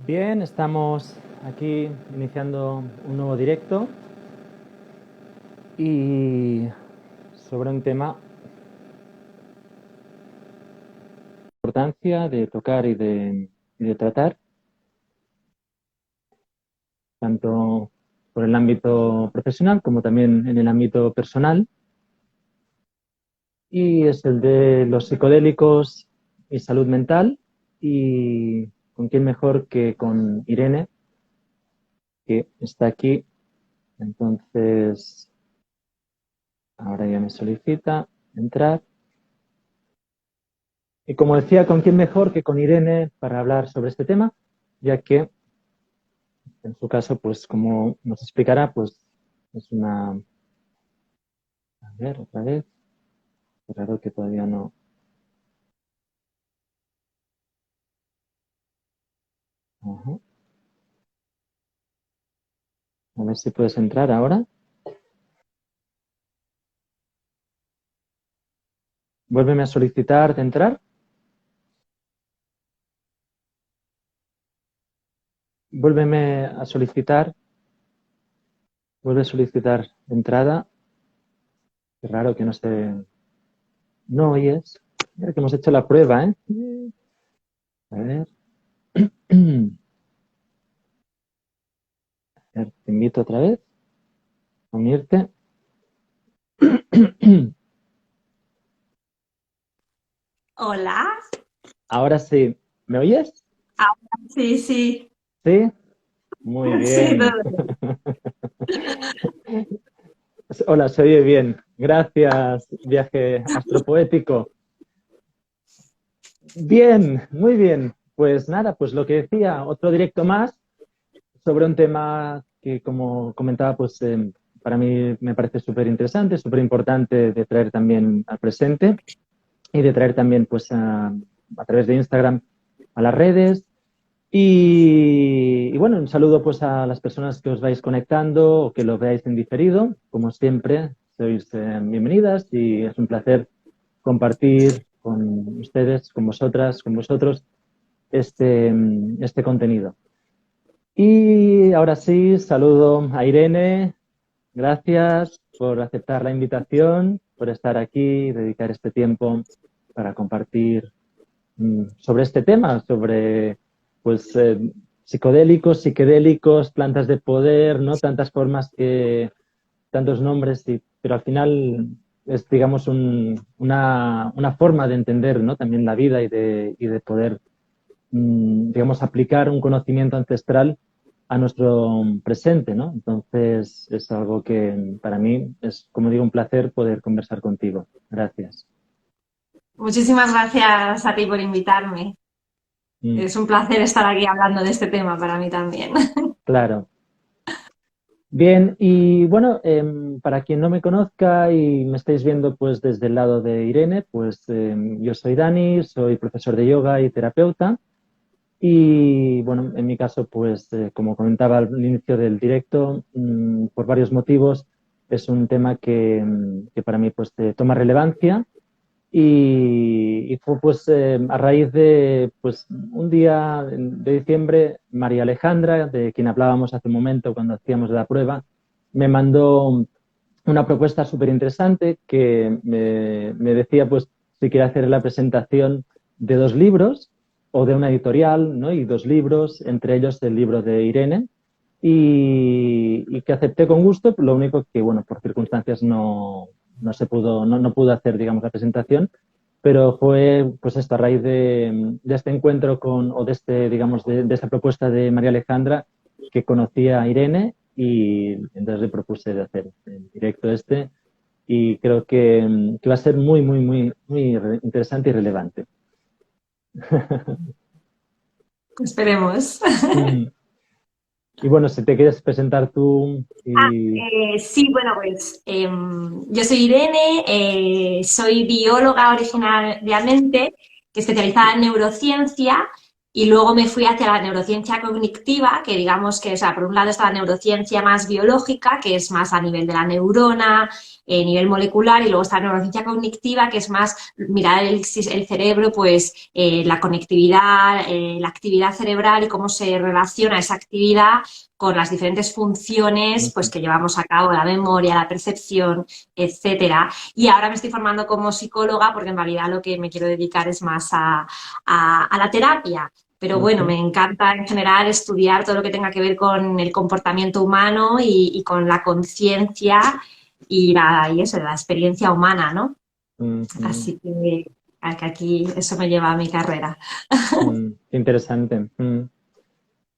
Bien, estamos aquí iniciando un nuevo directo y sobre un tema de importancia de tocar y de tratar, tanto por el ámbito profesional como también en el ámbito personal, y es el de los psicodélicos y salud mental. Y con quién mejor que con Irene, que está aquí. Entonces, ahora ya me solicita entrar. Y como decía, ¿con quién mejor que con Irene para hablar sobre este tema? Ya que, en su caso, pues como nos explicará, pues es una... A ver, otra vez. Claro que todavía no... Ajá. A ver si puedes entrar ahora. Vuélveme a solicitar de entrar. Vuélveme a solicitar. Vuelve a solicitar entrada. Qué raro que no se... No oyes. Mira que hemos hecho la prueba, ¿eh? A ver. A ver, te invito otra vez a unirte. Hola. Ahora sí. ¿Me oyes? Ah, sí, sí, Sí. Muy sí, todo bien. bien. Hola, se oye bien. Gracias, viaje astropoético. Bien, muy bien. Pues nada, pues lo que decía, otro directo más sobre un tema que, como comentaba, pues para mí me parece súper interesante, súper importante de traer también al presente y de traer también pues a través de Instagram a las redes. Y bueno, un saludo pues a las personas que os vais conectando o que lo veáis en diferido. Como siempre, sois bienvenidas y es un placer compartir con ustedes, con vosotras, con vosotros este contenido. Y ahora sí, saludo a Irene. Gracias por aceptar la invitación, por estar aquí, dedicar este tiempo para compartir sobre este tema, sobre pues psicodélicos, psiquedélicos, plantas de poder, ¿no? Tantas formas que, tantos nombres, pero al final es, digamos, una forma de entender, ¿no? También la vida y de poder, digamos, aplicar un conocimiento ancestral a nuestro presente, ¿no? Entonces es algo que para mí es, como digo, un placer poder conversar contigo. Gracias. Muchísimas gracias a ti por invitarme. Mm, Es un placer estar aquí hablando de este tema para mí también. claro. Bien, y bueno, para quien no me conozca y me estáis viendo pues desde el lado de Irene, pues yo soy Dani, soy profesor de yoga y terapeuta y bueno, en mi caso pues como comentaba al inicio del directo, por varios motivos es un tema que para mí pues toma relevancia y fue pues a raíz de pues un día de diciembre, María Alejandra, de quien hablábamos hace un momento cuando hacíamos la prueba, me mandó una propuesta súper interesante que me decía pues si quería hacer la presentación de dos libros o de una editorial, ¿no? Y dos libros, entre ellos el libro de Irene, y que acepté con gusto, lo único que, bueno, por circunstancias no se pudo, no pudo hacer, digamos, la presentación, pero fue, pues esto, a raíz de este encuentro con, o de este, digamos, de esta propuesta de María Alejandra, que conocí a Irene y entonces le propuse de hacer el directo este y creo que va a ser muy, muy, muy, muy interesante y relevante. Esperemos. Mm. Y bueno, si te quieres presentar tú y... Sí, bueno, pues yo soy Irene, soy bióloga originalmente, que especializada en neurociencia, y luego me fui hacia la neurociencia cognitiva, que digamos que, o sea, por un lado está la neurociencia más biológica, que es más a nivel de la neurona, nivel molecular, y luego está la neurociencia cognitiva, que es más mirar el cerebro, pues la conectividad, la actividad cerebral y cómo se relaciona esa actividad con las diferentes funciones pues, que llevamos a cabo, la memoria, la percepción, etcétera. Y ahora me estoy formando como psicóloga porque en realidad lo que me quiero dedicar es más a la terapia. Pero bueno, me encanta en general estudiar todo lo que tenga que ver con el comportamiento humano y con la conciencia y eso, la experiencia humana, ¿no? Así que aquí eso me lleva a mi carrera. Interesante.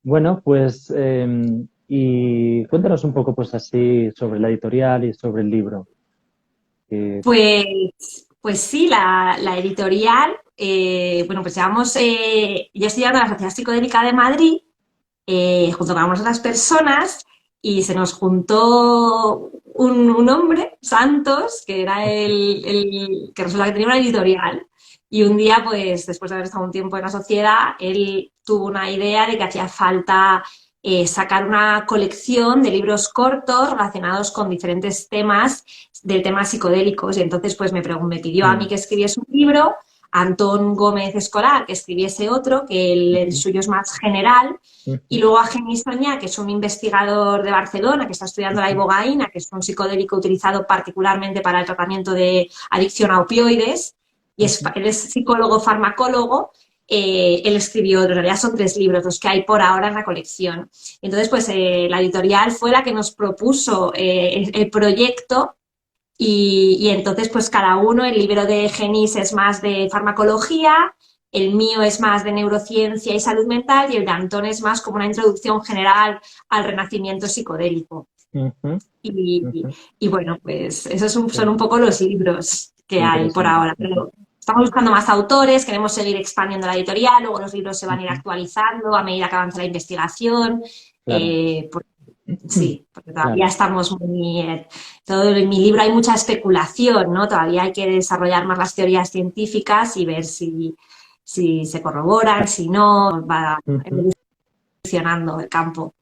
Bueno, pues, y cuéntanos un poco, pues así, sobre la editorial y sobre el libro. Pues sí, la editorial, bueno, pues llevamos, yo estudiando en la Sociedad Psicodélica de Madrid, junto con otras personas, y se nos juntó un hombre, Santos, que era que resulta que tenía una editorial. Y un día, pues después de haber estado un tiempo en la sociedad, él tuvo una idea de que hacía falta sacar una colección de libros cortos relacionados con diferentes temas del tema psicodélicos. Y entonces, pues me pidió a mí que escribiese un libro, a Antón Gómez Escolar que escribiese otro, que el suyo es más general, y luego a Genís Soñá, que es un investigador de Barcelona que está estudiando la ibogaína, que es un psicodélico utilizado particularmente para el tratamiento de adicción a opioides, y él es psicólogo farmacólogo. Él escribió, en realidad son 3 libros los que hay por ahora en la colección. Entonces, pues la editorial fue la que nos propuso el proyecto. Y entonces, pues cada uno, el libro de Genís es más de farmacología, el mío es más de neurociencia y salud mental, y el de Antón es más como una introducción general al renacimiento psicodélico. Y bueno, pues esos son un poco los libros que hay por ahora. Pero estamos buscando más autores, queremos seguir expandiendo la editorial, luego los libros se van a ir actualizando a medida que avanza la investigación. Claro. Sí, porque todavía estamos muy... en mi libro hay mucha especulación, ¿no? Todavía hay que desarrollar más las teorías científicas y ver si se corroboran, si no, va evolucionando el campo.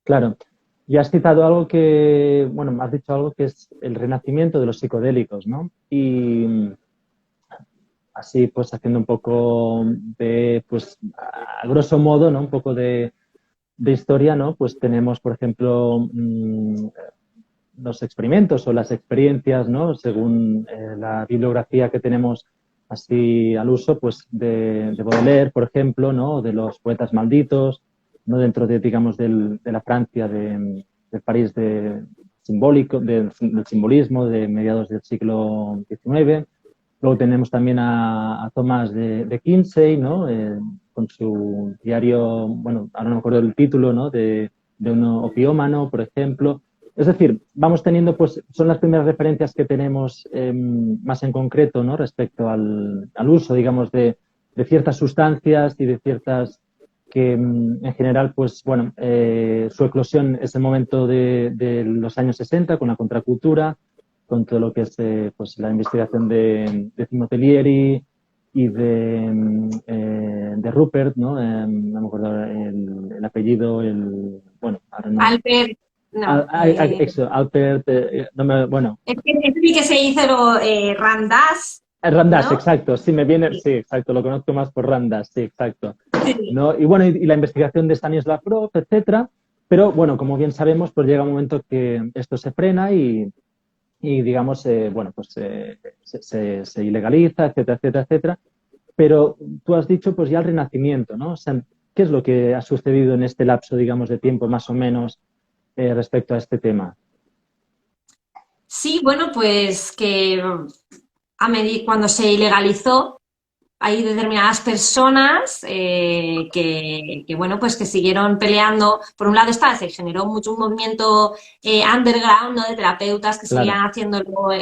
Claro. Y has citado algo que, bueno, has dicho algo que es el renacimiento de los psicodélicos, ¿no? Y así, pues, haciendo un poco de, pues, a grosso modo, ¿no? Un poco de historia, ¿no? Pues tenemos, por ejemplo, los experimentos o las experiencias, ¿no? Según la bibliografía que tenemos así al uso, pues de Baudelaire, por ejemplo, ¿no? De los poetas malditos, ¿no? Dentro de, digamos, de la Francia, del París simbólico, del simbolismo de mediados del siglo XIX. Luego tenemos también a Thomas de Kinsey, ¿no? Con su diario, bueno, ahora no me acuerdo del título, ¿no? De un opiómano, por ejemplo. Es decir, vamos teniendo, pues, son las primeras referencias que tenemos más en concreto, ¿no? Respecto al uso, digamos, de ciertas sustancias y de ciertas que, en general, pues, bueno, su eclosión es el momento de los años 60 con la contracultura, con todo lo que es pues la investigación de Timothy Leary y de Rupert, ¿no? No me acuerdo el apellido, bueno, ahora no. Albert. No, Albert, bueno. Es que se hizo Randas. Randas, ¿no? Exacto, sí, me viene, sí, exacto, lo conozco más por Randas, sí, exacto. Sí. ¿No? Y bueno, y la investigación de Stanislav Grof, etcétera, pero bueno, como bien sabemos, pues llega un momento que esto se frena y digamos, bueno, pues se ilegaliza, etcétera, etcétera, etcétera. Pero tú has dicho, pues ya el Renacimiento, ¿no? O sea, ¿qué es lo que ha sucedido en este lapso, digamos, de tiempo, más o menos, respecto a este tema? Sí, bueno, pues que cuando se ilegalizó, hay determinadas personas bueno, pues que siguieron peleando. Por un lado se generó mucho un movimiento underground, ¿no? De terapeutas que seguían haciéndolo a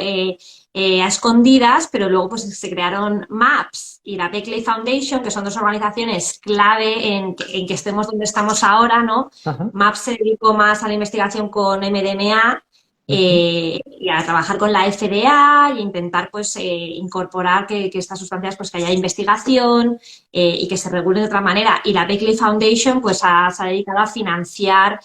escondidas, pero luego pues se crearon MAPS y la Beckley Foundation, que son 2 organizaciones clave en que estemos donde estamos ahora, ¿no? MAPS se dedicó más a la investigación con MDMA, y a trabajar con la FDA e intentar pues incorporar que estas sustancias, pues que haya investigación y que se regulen de otra manera. Y la Beckley Foundation pues se ha dedicado a financiar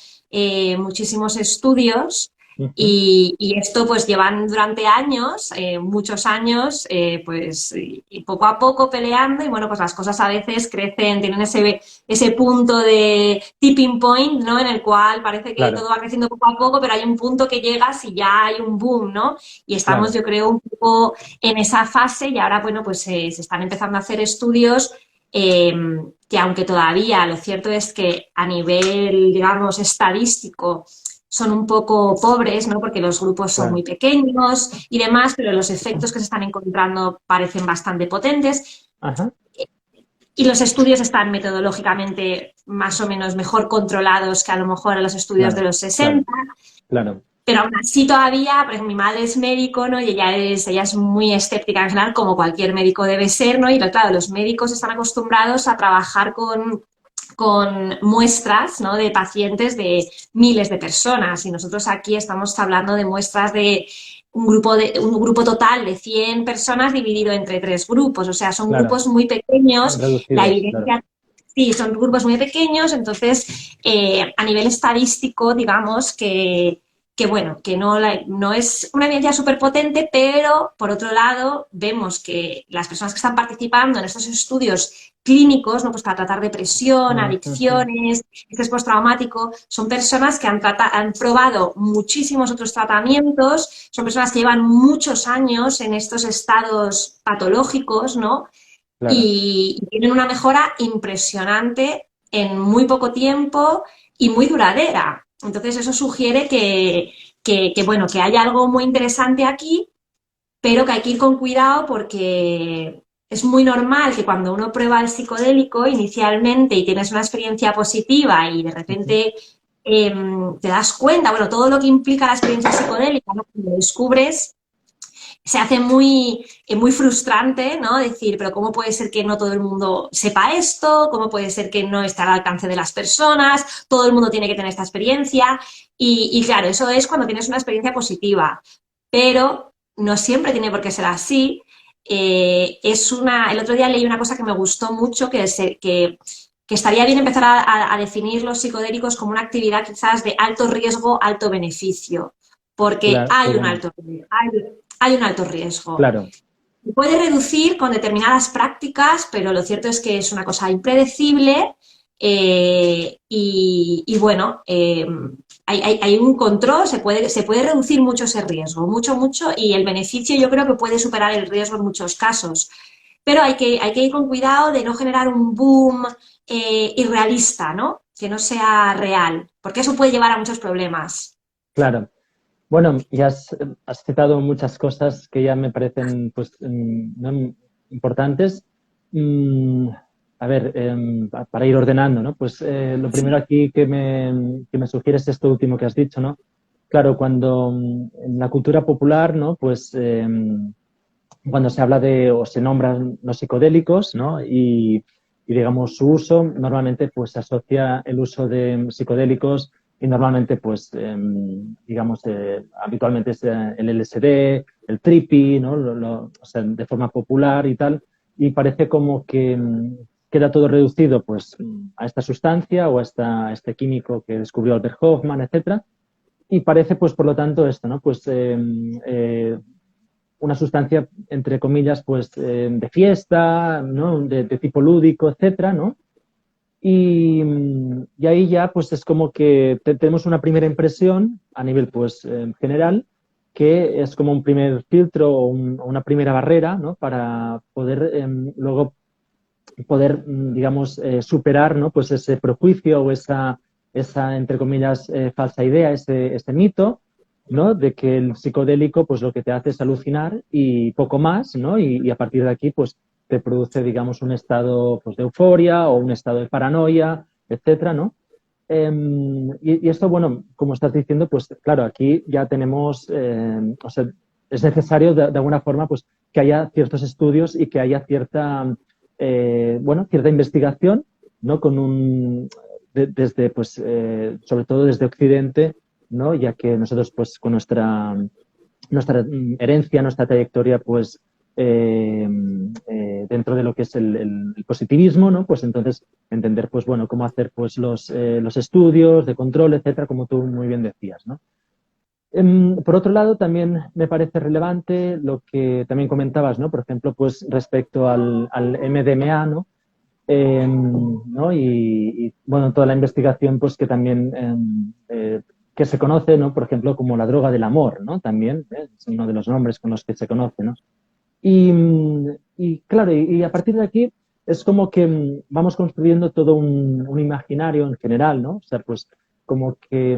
muchísimos estudios Ujú. Y esto pues llevan durante años, muchos años, pues y poco a poco peleando y bueno, pues las cosas a veces crecen, tienen ese punto de tipping point, ¿no? En el cual parece que Claro, todo va creciendo poco a poco, pero hay un punto que llegas y ya hay un boom, ¿no? Y estamos, claro, yo creo, un poco en esa fase y ahora, bueno, pues se están empezando a hacer estudios eh, que aunque todavía lo cierto es que a nivel, digamos, estadístico son un poco pobres, ¿no? Porque los grupos son claro. muy pequeños y demás, pero los efectos que se están encontrando parecen bastante potentes Ajá, y los estudios están metodológicamente más o menos mejor controlados que a lo mejor en los estudios de claro, los claro, 60. claro, Pero aún así todavía, por ejemplo, mi madre es médico, ¿no? Y ella es muy escéptica en general, como cualquier médico debe ser, ¿no? Y claro, los médicos están acostumbrados a trabajar con muestras, ¿no? De pacientes de miles de personas. Y nosotros aquí estamos hablando de muestras de un grupo total de 100 personas dividido entre 3 grupos. O sea, son claro. grupos muy pequeños. La Reducidos, claro. evidencia sí, son grupos muy pequeños, entonces a nivel estadístico, digamos que bueno, que no es una evidencia súper potente, pero por otro lado vemos que las personas que están participando en estos estudios clínicos, ¿no? Pues para tratar depresión, Mm, ujú. adicciones, estrés postraumático, son personas que han probado muchísimos otros tratamientos, son personas que llevan muchos años en estos estados patológicos, ¿no? Claro, Y tienen una mejora impresionante en muy poco tiempo y muy duradera. Entonces eso sugiere bueno, que hay algo muy interesante aquí, pero que hay que ir con cuidado porque es muy normal que cuando uno prueba el psicodélico inicialmente y tienes una experiencia positiva y de ujú, repente te das cuenta, bueno, todo lo que implica la experiencia psicodélica, ¿no? Cuando descubres se hace muy frustrante, ¿no? Decir, pero ¿cómo puede ser que no todo el mundo sepa esto? ¿Cómo puede ser que no esté al alcance de las personas? Todo el mundo tiene que tener esta experiencia. Y claro, eso es cuando tienes una experiencia positiva, pero no siempre tiene por qué ser así. El otro día leí una cosa que me gustó mucho, que estaría bien empezar a definir los psicodélicos como una actividad quizás de alto riesgo, alto beneficio, porque claro, qué bueno. hay un alto riesgo. Claro, Se puede reducir con determinadas prácticas, pero lo cierto es que es una cosa impredecible y bueno, hay un control, se puede reducir mucho ese riesgo, mucho, mucho, y el beneficio yo creo que puede superar el riesgo en muchos casos. Pero hay que ir con cuidado de no generar un boom irrealista, ¿no? Que no sea real, porque eso puede llevar a muchos problemas. claro. Bueno, ya has citado muchas cosas que ya me parecen pues, ¿no? importantes. Mm, a ver, para ir ordenando, ¿no? Pues lo primero Sí, aquí que me sugiere es esto último que has dicho, ¿no? Claro, cuando en la cultura popular, ¿no? Pues cuando se habla de o se nombran los psicodélicos, ¿no? Y digamos su uso, normalmente pues se asocia el uso de psicodélicos y normalmente pues digamos habitualmente es el LSD, el trippy, ¿no? O sea, de forma popular y tal, y parece como que queda todo reducido pues a esta sustancia o a este químico que descubrió Albert Hoffman, etcétera, y parece pues por lo tanto esto, ¿no? Pues una sustancia, entre comillas, pues de fiesta, ¿no? De tipo lúdico, etcétera, ¿no? Y ahí ya pues es como que tenemos una primera impresión a nivel pues general que es como un primer filtro o una primera barrera, ¿no? Para poder luego poder, digamos, superar, ¿no? Pues ese prejuicio o esa entre comillas, falsa idea, ese mito, ¿no? De que el psicodélico, pues lo que te hace es alucinar y poco más, ¿no? Y a partir de aquí, pues te produce, digamos, un estado pues, de euforia o un estado de paranoia, etcétera, ¿no? Y esto, bueno, como estás diciendo, pues claro, aquí ya tenemos, o sea, es necesario de alguna forma, pues que haya ciertos estudios y que haya cierta, bueno, cierta investigación, ¿no? Desde, pues, sobre todo desde Occidente, ¿no? Ya que nosotros, pues, con nuestra herencia, nuestra trayectoria, pues, dentro de lo que es el positivismo, ¿no? Pues entonces entender, pues, bueno, cómo hacer, pues, los estudios de control, etcétera, como tú muy bien decías, ¿no? Por otro lado, también me parece relevante lo que también comentabas, ¿no? Por ejemplo, pues respecto al MDMA, ¿no? ¿No? Bueno, toda la investigación pues que también que se conoce, ¿no? Por ejemplo, como la droga del amor, ¿no? También es uno de los nombres con los que se conoce, ¿no? Y claro, y a partir de aquí es como que vamos construyendo todo un imaginario en general, ¿no? O sea, pues como que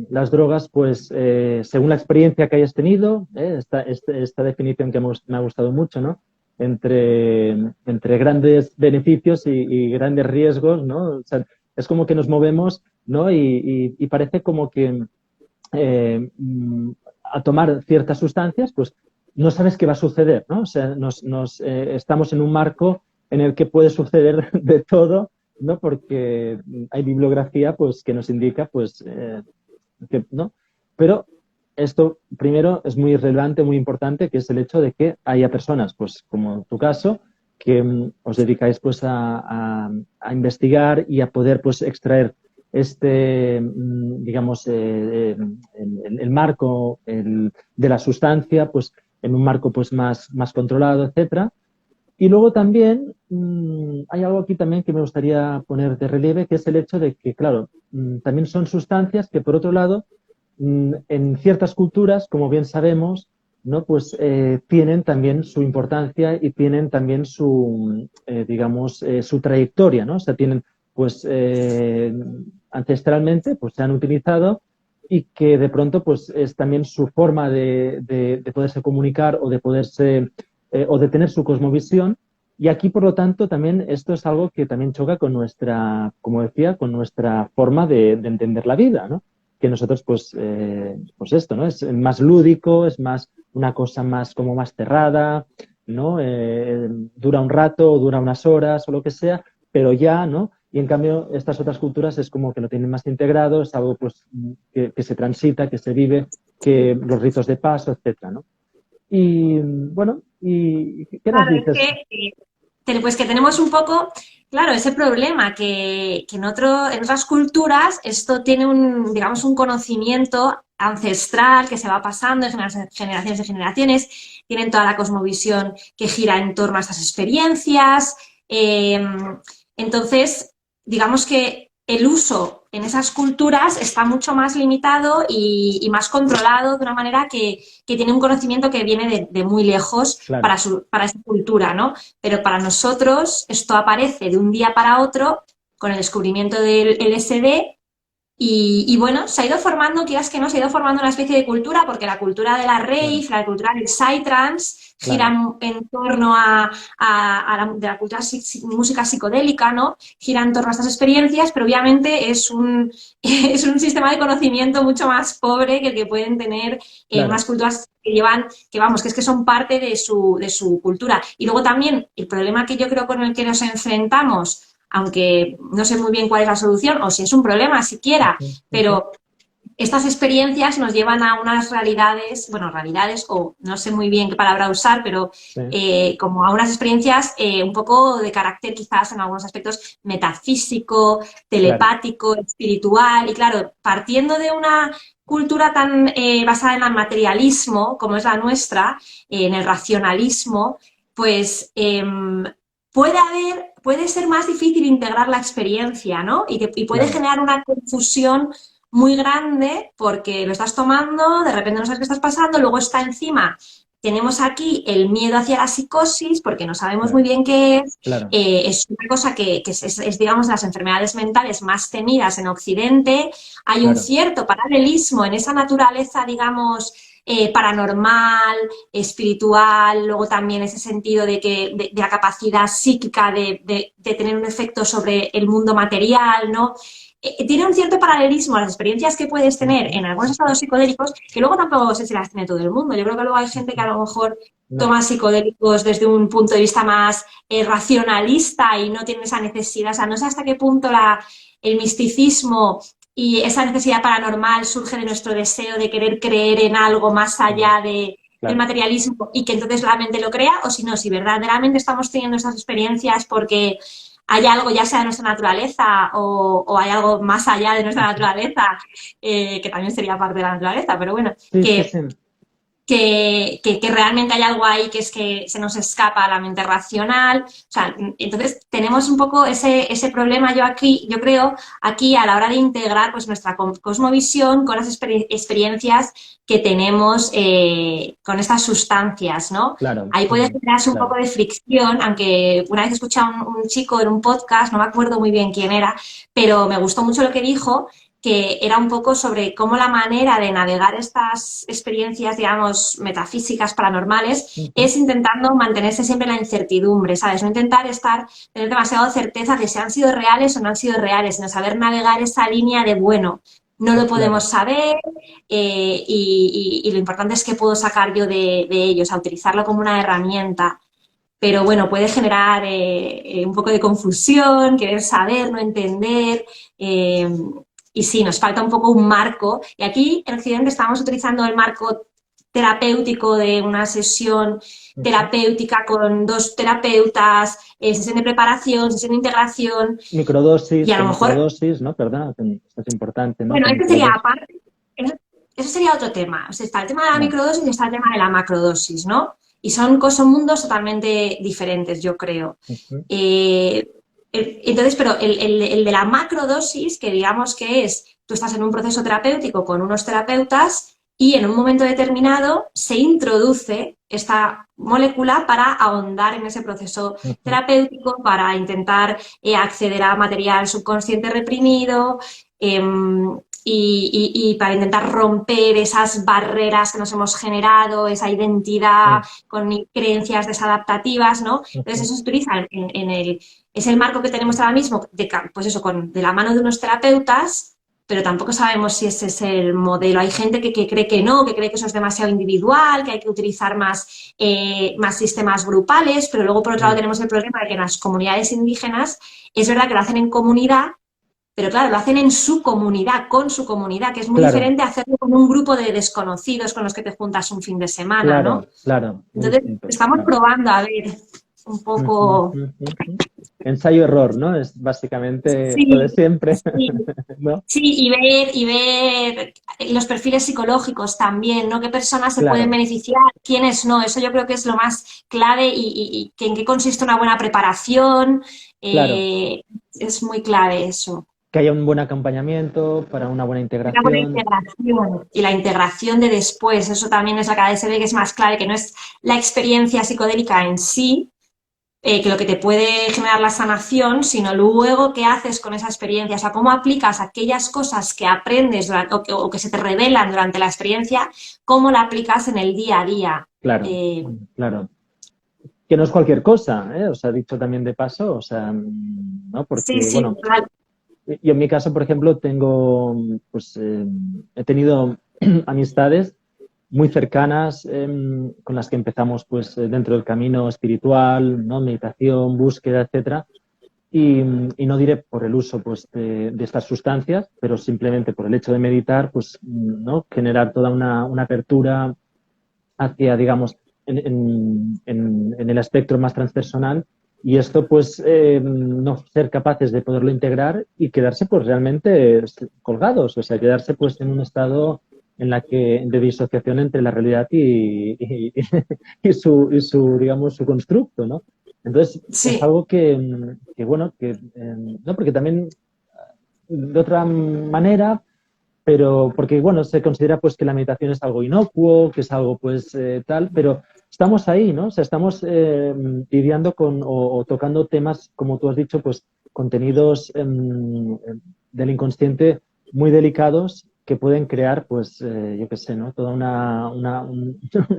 las drogas, pues según la experiencia que hayas tenido, esta definición que me ha gustado mucho, ¿no? Entre grandes beneficios y grandes riesgos, ¿no? O sea, es como que nos movemos, ¿no? Y parece como que eh, mm, a tomar ciertas sustancias, pues no sabes qué va a suceder, ¿no? O sea, estamos en un marco en el que puede suceder de todo, ¿no? Porque hay bibliografía, pues, que nos indica, pues, ¿no? Pero esto, primero, es muy relevante, muy importante, que es el hecho de que haya personas, pues, como en tu caso, que os dedicáis, pues, a investigar y a poder, pues, extraer digamos, el marco de la sustancia, pues en un marco pues más controlado, etcétera. Y luego también hay algo aquí también que me gustaría poner de relieve, que es el hecho de que, claro, también son sustancias que, por otro lado, en ciertas culturas, como bien sabemos, ¿no? Pues tienen también su importancia y tienen también su, digamos, su trayectoria, ¿no? O sea, tienen, pues, ancestralmente, pues se han utilizado y que de pronto, pues, es también su forma de poderse comunicar o de poderse, o de tener su cosmovisión. Y aquí, por lo tanto, también esto es algo que también choca con nuestra, como decía, con nuestra forma de entender la vida, ¿no? Que nosotros, pues esto, ¿no? Es más lúdico, es más una cosa más como más cerrada, ¿no? Dura un rato, dura unas horas o lo que sea, pero ya, ¿no? Y en cambio, estas otras culturas es como que lo tienen más integrado, es algo pues que se transita, que se vive, que los ritos de paso, etcétera, ¿no? Y bueno, ¿y qué nos Claro, es dices? que, pues que tenemos un poco, claro, ese problema que en otras culturas esto tiene un, digamos, un conocimiento ancestral que se va pasando de generaciones de generaciones, tienen toda la cosmovisión que gira en torno a estas experiencias. eh, entonces, digamos que el uso en esas culturas está mucho más limitado y más controlado de una manera que tiene un conocimiento que viene de muy lejos Claro, para esa cultura, ¿no? Pero para nosotros esto aparece de un día para otro con el descubrimiento del LSD y bueno, se ha ido formando, quieras que no, se ha ido formando una especie de cultura, porque la cultura de la rave, claro, la cultura del psytrance, gira claro, en torno de la cultura música psicodélica, ¿no? Gira en torno a estas experiencias, pero obviamente es es un sistema de conocimiento mucho más pobre que el que pueden tener claro. unas culturas que llevan, que vamos, que es que son parte de su cultura. Y luego también el problema que yo creo con el que nos enfrentamos, aunque no sé muy bien cuál es la solución o si es un problema siquiera, Ujú, ujú. pero estas experiencias nos llevan a unas realidades, bueno, realidades o no sé muy bien qué palabra usar, pero Sí, como a unas experiencias un poco de carácter quizás en algunos aspectos metafísico, claro, telepático, espiritual y claro, partiendo de una cultura tan basada en el materialismo como es la nuestra, en el racionalismo, pues puede ser más difícil integrar la experiencia, ¿no? Y puede claro, generar una confusión muy grande porque lo estás tomando, de repente no sabes qué estás pasando, luego está encima. Tenemos aquí el miedo hacia la psicosis, porque no sabemos muy claro, bien qué es. claro, Es una cosa digamos, las enfermedades mentales más temidas en Occidente. Hay un claro, cierto paralelismo en esa naturaleza, digamos, paranormal, espiritual, luego también ese sentido de la capacidad psíquica de tener un efecto sobre el mundo material, ¿no? Tiene un cierto paralelismo a las experiencias que puedes tener ujú, en algunos estados psicodélicos, que luego tampoco sé si las tiene todo el mundo. Yo creo que luego hay gente que a ujú. lo mejor No, toma psicodélicos desde un punto de vista más racionalista y no tiene esa necesidad. O sea, no sé hasta qué punto el misticismo y esa necesidad paranormal surge de nuestro deseo de querer creer en algo más mm, allá del claro. materialismo y que entonces la mente lo crea, o si no, si verdaderamente estamos teniendo esas experiencias porque hay algo ya sea de nuestra naturaleza o hay algo más allá de nuestra naturaleza, que también sería parte de la naturaleza, pero bueno, Sí, sí, sí. que realmente hay algo ahí que es que se nos escapa a la mente racional. O sea, entonces tenemos un poco ese problema yo creo, aquí a la hora de integrar pues nuestra cosmovisión con las experiencias que tenemos con estas sustancias, ¿no? Claro, Ahí puede generarse un poco claro. de fricción, aunque una vez escuché a un chico en un podcast, no me acuerdo muy bien quién era, pero me gustó mucho lo que dijo, que era un poco sobre cómo la manera de navegar estas experiencias, digamos, metafísicas, paranormales, Ujú. es intentando mantenerse siempre en la incertidumbre, ¿sabes? No intentar tener demasiado certeza de si han sido reales o no han sido reales, sino saber navegar esa línea de, bueno, no lo podemos Claro, saber y lo importante es que puedo sacar yo de ellos, a utilizarlo como una herramienta. Pero bueno, puede generar un poco de confusión, querer saber, no entender. eh, y sí, nos falta un poco un marco. Y aquí en Occidente estamos utilizando el marco terapéutico de una sesión ujú. terapéutica con dos terapeutas, sesión de preparación, sesión de integración, y Microdosis, a lo con mejor, microdosis, ¿no? Perdona, que esto es importante, ¿no? bueno, Con este sería microdosis. aparte, eso sería otro tema. O sea, está el tema de la Vale. microdosis y está el tema de la macrodosis, ¿no? Y son mundos totalmente diferentes, yo creo. Ujú, Eh, entonces, pero el de la macrodosis, que digamos que es, tú estás en un proceso terapéutico con unos terapeutas y en un momento determinado se introduce esta molécula para ahondar en ese proceso ujú. terapéutico, para intentar acceder a material subconsciente reprimido. Y para intentar romper esas barreras que nos hemos generado, esa identidad Sí, con creencias desadaptativas, ¿no? Entonces ujú. eso se utiliza es el marco que tenemos ahora mismo, pues eso, de la mano de unos terapeutas, pero tampoco sabemos si ese es el modelo. Hay gente que cree que no, que cree que eso es demasiado individual, que hay que utilizar más sistemas grupales, pero luego por otro lado Mm. tenemos el problema de que en las comunidades indígenas es verdad que lo hacen en comunidad, pero claro, lo hacen en su comunidad, con su comunidad, que es muy Claro, diferente a hacerlo con un grupo de desconocidos con los que te juntas un fin de semana, ¿no? claro, claro, muy Entonces, distinto, estamos claro. probando a ver un Ujú, poco. ujú, ujú. Ensayo-error, ¿no? Es básicamente lo de Sí, siempre, sí, ¿no? sí, y ver los perfiles psicológicos también, ¿no? ¿Qué personas se pueden Claro, beneficiar, quiénes no? Eso yo creo que es lo más clave y que en qué consiste una buena preparación. claro. eh, es muy clave eso. Que haya un buen acompañamiento para una buena Una buena integración. integración y la integración de después, eso también es la que a veces se ve que es más clave, que no es la experiencia psicodélica en sí, que lo que te puede generar la sanación, sino luego qué haces con esa experiencia, o sea, cómo aplicas aquellas cosas que aprendes o que se te revelan durante la experiencia, cómo la aplicas en el día a día. Claro, claro. Que no es cualquier cosa, ¿eh? Os ha dicho también de paso, o sea, ¿no? Sí, Porque, sí, bueno, total. yo en mi caso, por ejemplo, tengo, pues, he tenido amistades muy cercanas con las que empezamos, pues, dentro del camino espiritual, ¿no? Meditación, búsqueda, etcétera. Y no diré por el uso, pues, de estas sustancias, pero simplemente por el hecho de meditar, pues, ¿no? Generar toda una apertura hacia, digamos, en el espectro más transpersonal y esto, pues, no ser capaces de poderlo integrar y quedarse, pues, realmente colgados, o sea, quedarse, pues, en un estado de disociación entre la realidad y su, digamos, su constructo, ¿no? Entonces, es Sí, algo que bueno, no, porque también de otra manera, pero porque, bueno, se considera pues que la meditación es algo inocuo, que es algo pues tal, pero estamos ahí, ¿no? O sea, estamos lidiando o tocando temas, como tú has dicho, pues contenidos del inconsciente muy delicados que pueden crear, pues, yo qué sé, ¿no? Toda una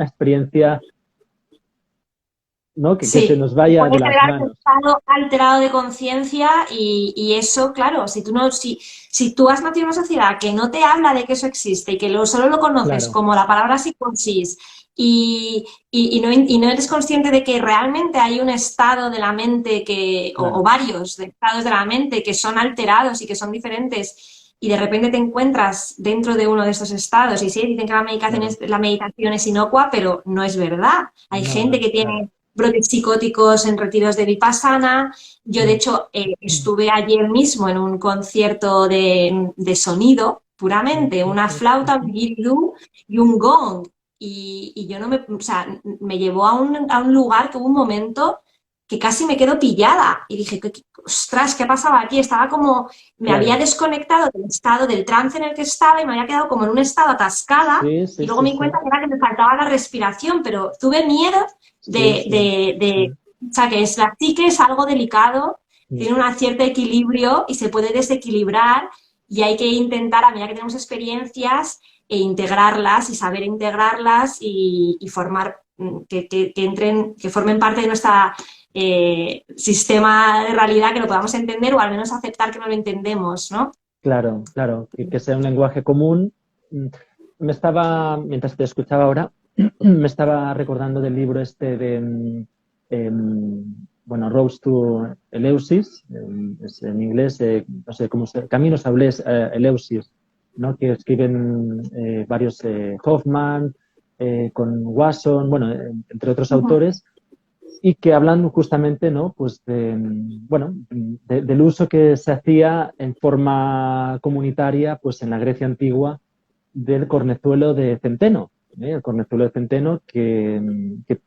experiencia, ¿no? Que se sí. nos vaya Puede de las generar un manos. estado alterado de conciencia y eso, claro, si tú has nacido en una sociedad que no te habla de que eso existe y que solo lo conoces Claro, como la palabra psicosis y no eres consciente de que realmente hay un estado de la mente o claro. varios de estados de la mente que son alterados y que son diferentes y de repente te encuentras dentro de uno de estos estados y sí, dicen que Claro. la meditación es inocua, pero no es verdad. Hay No, gente no, que claro. tiene brotes psicóticos en retiros de Vipassana. Yo, de hecho, estuve ayer mismo en un concierto de sonido, puramente, una flauta, un didgeridoo y un gong. Y yo no me, o sea, me llevó a un lugar que hubo un momento que casi me quedo pillada. Y dije, ostras, ¿qué pasaba aquí? Estaba como, me había desconectado del estado, del trance en el que estaba y me había quedado como en un estado atascada. Sí, Y sí, luego sí, me di sí. cuenta que era que me faltaba la respiración, pero tuve miedo Sí, sí. o sea, que es, la psique es algo delicado, Mm. tiene un cierto equilibrio y se puede desequilibrar y hay que intentar, a medida que tenemos experiencias, integrarlas y saber integrarlas y formar, que entren, que formen parte de nuestra sistema de realidad, que lo podamos entender o al menos aceptar que no lo entendemos, ¿no? Claro, claro, que sea un lenguaje común. Mm, mientras te escuchaba ahora, me estaba recordando del libro este de, bueno, Road to Eleusis, es en inglés, no sé cómo se, Caminos a Eleusis, ¿no? Que escriben varios, Hoffman, con Wasson, bueno, entre otros autores, y que hablan justamente, ¿no? Pues de, bueno, del uso que se hacía en forma comunitaria, pues en la Grecia antigua, del cornezuelo de centeno. El cornezuelo de centeno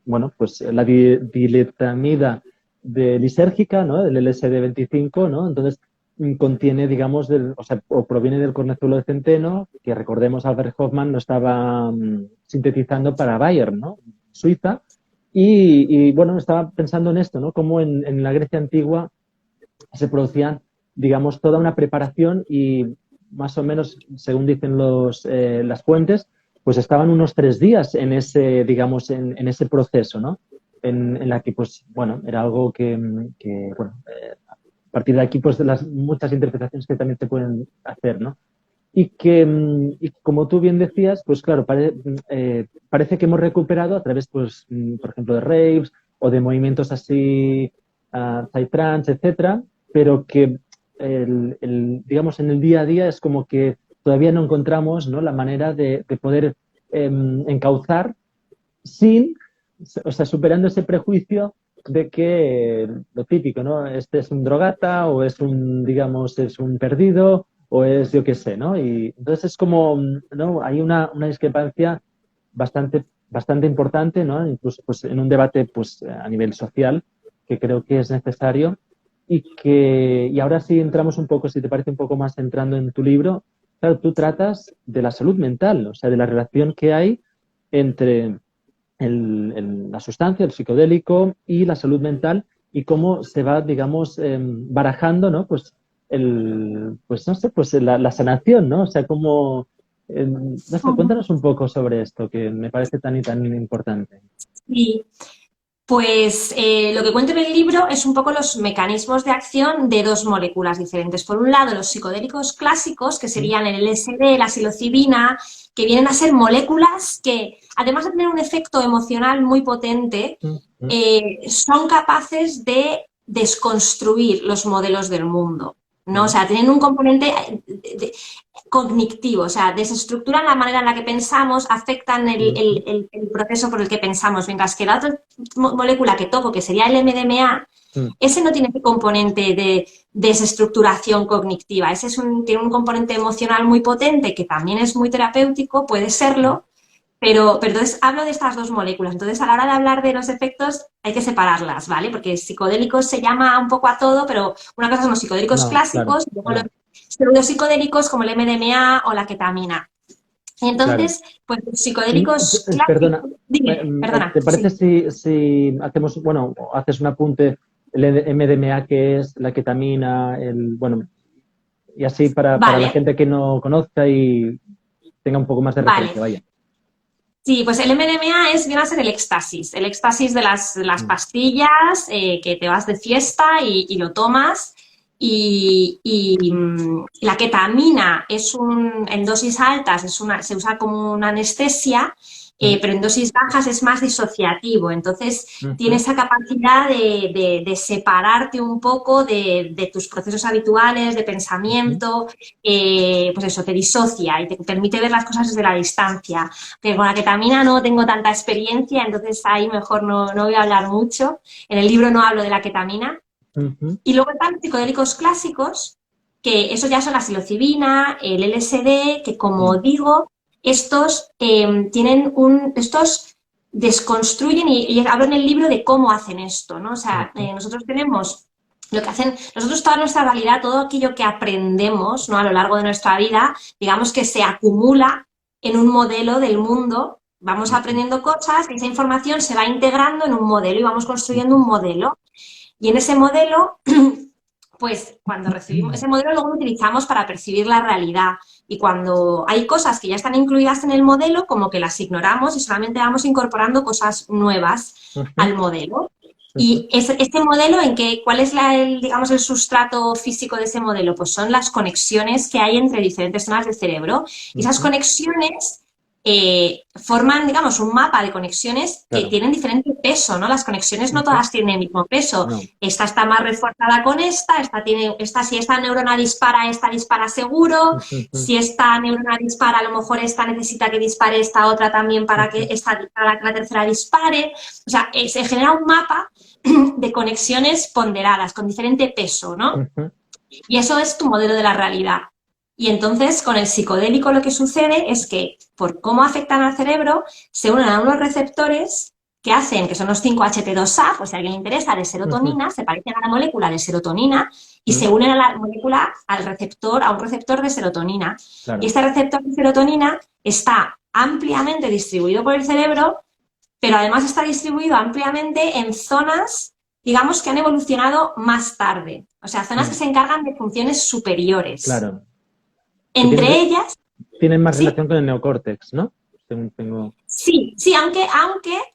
bueno, pues la diletamida de lisérgica, ¿no? Del LSD-25, ¿no? Entonces contiene, digamos, o sea, o proviene del cornezuelo de centeno, que recordemos Albert Hoffman lo estaba sintetizando para Bayern, ¿no? Suiza, bueno, estaba pensando en esto, ¿no? Cómo en la Grecia antigua se producían, digamos, toda una preparación y más o menos, según dicen las fuentes, pues estaban unos 3 días en ese, digamos, en ese proceso, ¿no? En la que, pues, bueno, era algo bueno, a partir de aquí, pues, de las muchas interpretaciones que también se pueden hacer, ¿no? Y como tú bien decías, pues claro, parece que hemos recuperado a través, pues, por ejemplo, de raves o de movimientos así, psytrance, etcétera, pero que digamos, en el día a día es como que todavía no encontramos, ¿no? La manera de poder encauzar sin, o sea, superando ese prejuicio de que lo típico, ¿no? Este es un drogata o es un, digamos, es un perdido o es yo qué sé, ¿no? Y entonces es como, ¿no? Hay una discrepancia bastante importante, ¿no? Incluso pues, en un debate pues, a nivel social que creo que es necesario y ahora sí entramos un poco, si te parece un poco más entrando en tu libro, claro, tú tratas de la salud mental, o sea, de la relación que hay entre la sustancia, el psicodélico y la salud mental y cómo se va, digamos, barajando, ¿no? Pues, pues no sé, pues la sanación, ¿no? O sea, cómo, no sé, cuéntanos un poco sobre esto que me parece tan y tan importante. Sí, pues lo que cuento en el libro es un poco los mecanismos de acción de dos moléculas diferentes. Por un lado, los psicodélicos clásicos, que Mm, serían el LSD, la psilocibina, que vienen a ser moléculas que, además de tener un efecto emocional muy potente, mm, mm, son capaces de desconstruir los modelos del mundo, ¿no? O mm, sea, tienen un componente cognitivo, o sea, desestructuran la manera en la que pensamos, afectan mm, el proceso por el que pensamos, mientras que la otra molécula que toco, que sería el MDMA, mm, ese no tiene ese componente de desestructuración cognitiva, ese tiene un componente emocional muy potente que también es muy terapéutico, puede mm. serlo, pero entonces hablo de estas dos moléculas. Entonces, a la hora de hablar de los efectos, hay que separarlas, ¿vale? Porque psicodélicos se llama un poco a todo, pero una cosa son los psicodélicos No, claro, clásicos y luego los ya, pseudopsicodélicos como el MDMA o la ketamina. claro. Entonces, pues los Y psicodélicos perdona, clásicos... Dime, perdona, ¿te parece sí. si hacemos, bueno, haces un apunte, el MDMA, que es la ketamina, bueno, y así para la Vale, gente que no conozca y tenga un poco más de vale. referencia, vaya. Sí, pues el MDMA viene a ser el éxtasis de las Mm, pastillas, que te vas de fiesta y lo tomas. La ketamina en dosis altas se usa como una anestesia, pero en dosis bajas es más disociativo. Entonces, tiene esa capacidad de separarte un poco de tus procesos habituales, de pensamiento, pues eso, te disocia y te permite ver las cosas desde la distancia. Pero con la ketamina no tengo tanta experiencia, entonces ahí mejor no voy a hablar mucho. En el libro no hablo de la ketamina. Y luego están los psicodélicos clásicos, que eso ya son la psilocibina, el LSD, que como digo, estos estos desconstruyen y hablo en el libro de cómo hacen esto, ¿no? O sea, nosotros tenemos lo que hacen, nosotros toda nuestra realidad, todo aquello que aprendemos, ¿no? A lo largo de nuestra vida, digamos que se acumula en un modelo del mundo. Vamos aprendiendo cosas, esa información se va integrando en un modelo y vamos construyendo un modelo. Y en ese modelo, pues cuando recibimos ese modelo luego lo utilizamos para percibir la realidad. Y cuando hay cosas que ya están incluidas en el modelo, como que las ignoramos y solamente vamos incorporando cosas nuevas al modelo. Y este modelo, ¿cuál es digamos, el sustrato físico de ese modelo? Pues son las conexiones que hay entre diferentes zonas del cerebro. Y esas conexiones forman, digamos, un mapa de conexiones que tienen diferente peso, ¿no? Las conexiones no todas tienen el mismo peso. Esta está más reforzada con si esta neurona dispara, esta dispara seguro. Si esta neurona dispara, a lo mejor esta necesita que dispare esta otra también para que la tercera dispare. O sea, se genera un mapa de conexiones ponderadas, con diferente peso, ¿no? Y eso es tu modelo de la realidad. Y entonces, con el psicodélico lo que sucede es que, por cómo afectan al cerebro, se unen a unos receptores que son los 5-HT2A, pues si a alguien le interesa, de serotonina, se parecen a la molécula de serotonina y se unen a la molécula, a un receptor de serotonina. Y este receptor de serotonina está ampliamente distribuido por el cerebro, pero además está distribuido ampliamente en zonas, digamos, que han evolucionado más tarde. O sea, zonas que se encargan de funciones superiores. Claro. Entre ellas... Tienen más relación con el neocórtex, ¿no? Según tengo... Sí, aunque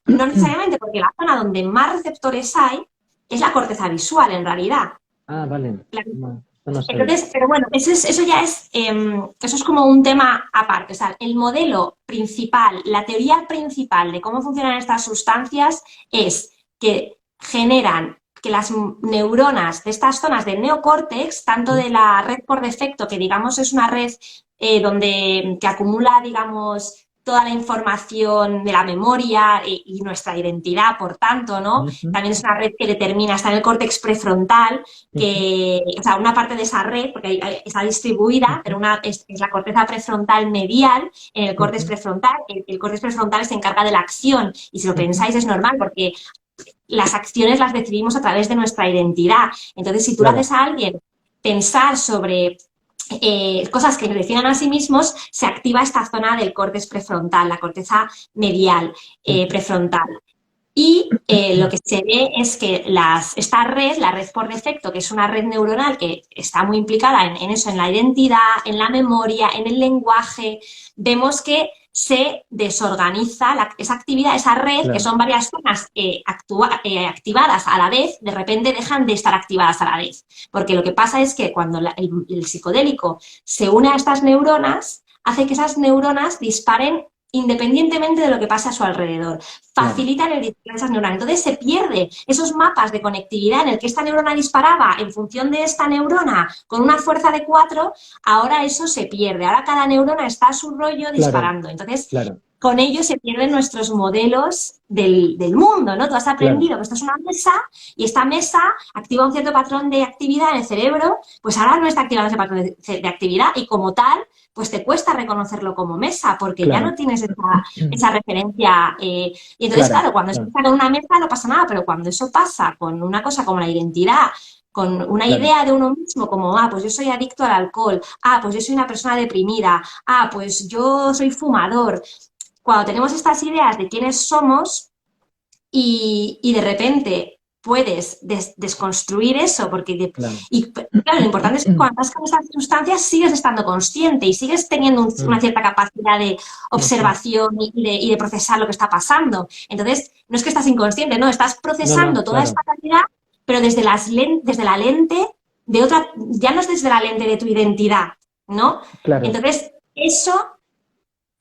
no necesariamente, porque la zona donde más receptores hay es la corteza visual, en realidad. Ah, vale. No sé. Entonces, pero bueno, eso es como un tema aparte. O sea, el modelo principal, la teoría principal de cómo funcionan estas sustancias es que generan que las neuronas de estas zonas del neocórtex, tanto de la red por defecto, que digamos es una red que acumula, digamos, toda la información de la memoria y nuestra identidad, por tanto, ¿no? También es una red que determina, está en el córtex prefrontal, o sea, una parte de esa red, porque está distribuida, pero es la corteza prefrontal medial en el córtex prefrontal. El córtex prefrontal se encarga de la acción, y si lo pensáis es normal, porque las acciones las decidimos a través de nuestra identidad. Entonces, si tú le haces a alguien pensar sobre cosas que le definen a sí mismos, se activa esta zona del córtex prefrontal, la corteza medial prefrontal. Y lo que se ve es que esta red, la red por defecto, que es una red neuronal que está muy implicada en eso, en la identidad, en la memoria, en el lenguaje, vemos que se desorganiza esa actividad, esa red, que son varias zonas activadas a la vez, de repente dejan de estar activadas a la vez. Porque lo que pasa es que cuando el psicodélico se une a estas neuronas, hace que esas neuronas disparen independientemente de lo que pasa a su alrededor. Facilitan el disparo de esas neuronas. Entonces se pierde esos mapas de conectividad en el que esta neurona disparaba en función de esta neurona con una fuerza de 4, ahora eso se pierde. Ahora cada neurona está a su rollo disparando. Entonces, con ello se pierden nuestros modelos del mundo, ¿no? Tú has aprendido que esto es una mesa y esta mesa activa un cierto patrón de actividad en el cerebro, pues ahora no está activando ese patrón de actividad y como tal, pues te cuesta reconocerlo como mesa porque ya no tienes esa referencia. Y entonces, claro, cuando se pasa con una mesa no pasa nada, pero cuando eso pasa con una cosa como la identidad, con una idea de uno mismo como, pues yo soy adicto al alcohol, pues yo soy una persona deprimida, pues yo soy fumador. Cuando tenemos estas ideas de quiénes somos y de repente puedes desconstruir eso, porque claro, lo importante es que cuando estás con estas sustancias sigues estando consciente y sigues teniendo una cierta capacidad de observación y de procesar lo que está pasando. Entonces, no es que estás inconsciente, no, estás procesando toda esta realidad, pero desde la lente de otra, ya no es desde la lente de tu identidad, ¿no? Entonces, eso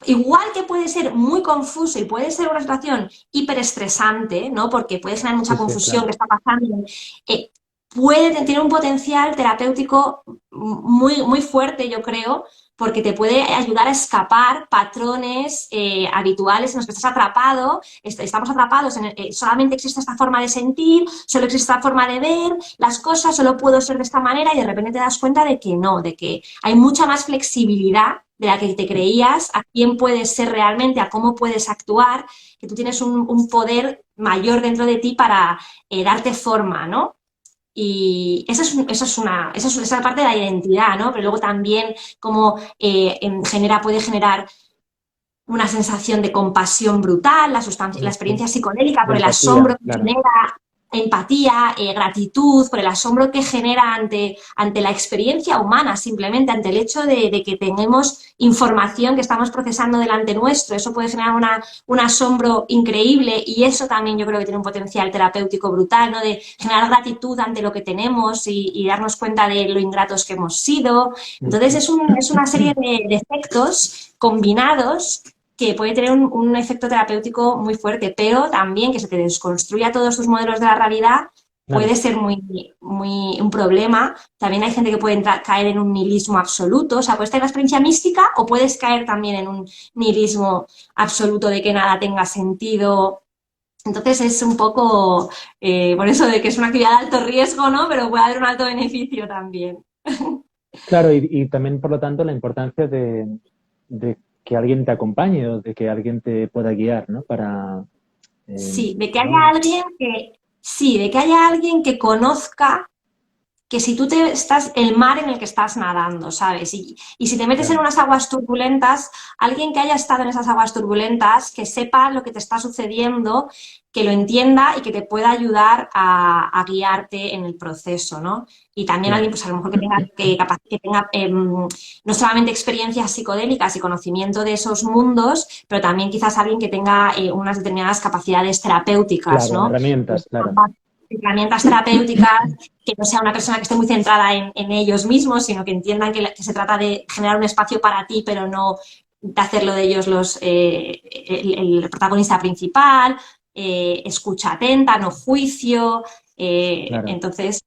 igual que puede ser muy confuso y puede ser una situación hiperestresante, ¿no? Porque puede generar mucha Sí, sí, confusión claro. que está pasando, puede tener un potencial terapéutico muy, muy fuerte, yo creo, porque te puede ayudar a escapar patrones habituales en los que estás atrapado, estamos atrapados, solamente existe esta forma de sentir, solo existe esta forma de ver las cosas, solo puedo ser de esta manera y de repente te das cuenta de que no, de que hay mucha más flexibilidad de la que te creías, a quién puedes ser realmente, a cómo puedes actuar, que tú tienes un poder mayor dentro de ti para darte forma, ¿no? Y esa parte de la identidad, ¿no? Pero luego también cómo puede generar una sensación de compasión brutal, la Ujú. experiencia psicodélica, De por el asombro empatía, que claro. genera, empatía, gratitud, por el asombro que genera ante la experiencia humana, simplemente ante el hecho de que tenemos información que estamos procesando delante nuestro. Eso puede generar un asombro increíble y eso también yo creo que tiene un potencial terapéutico brutal, ¿no? De generar gratitud ante lo que tenemos y darnos cuenta de lo ingratos que hemos sido. Entonces Ujú. es una serie de efectos combinados que puede tener un efecto terapéutico muy fuerte, pero también que se te desconstruya todos tus modelos de la realidad Claro. puede ser muy un problema. También hay gente que puede caer en un nihilismo absoluto, o sea, puedes tener la experiencia mística o puedes caer también en un nihilismo absoluto de que nada tenga sentido. Entonces es un poco por eso de que es una actividad de alto riesgo, ¿no? Pero puede haber un alto beneficio también. Claro, y también, por lo tanto, la importancia de que alguien te acompañe o de que alguien te pueda guiar, ¿no? Para, Sí, de que haya ¿no? alguien sí, de que haya alguien que conozca que si tú te estás, el mar en el que estás nadando, ¿sabes? Y si te metes en Claro, unas aguas turbulentas, alguien que haya estado en esas aguas turbulentas, que sepa lo que te está sucediendo, que lo entienda y que te pueda ayudar a guiarte en el proceso, ¿no? Y también alguien, claro, pues a lo mejor que tenga no solamente experiencias psicodélicas y conocimiento de esos mundos, pero también quizás alguien que tenga unas determinadas capacidades terapéuticas, claro, ¿no? herramientas, claro. Ambas herramientas terapéuticas, que no sea una persona que esté muy centrada en ellos mismos, sino que entiendan que se trata de generar un espacio para ti, pero no de hacerlo de ellos el protagonista principal, escucha atenta, no juicio. Claro. Entonces,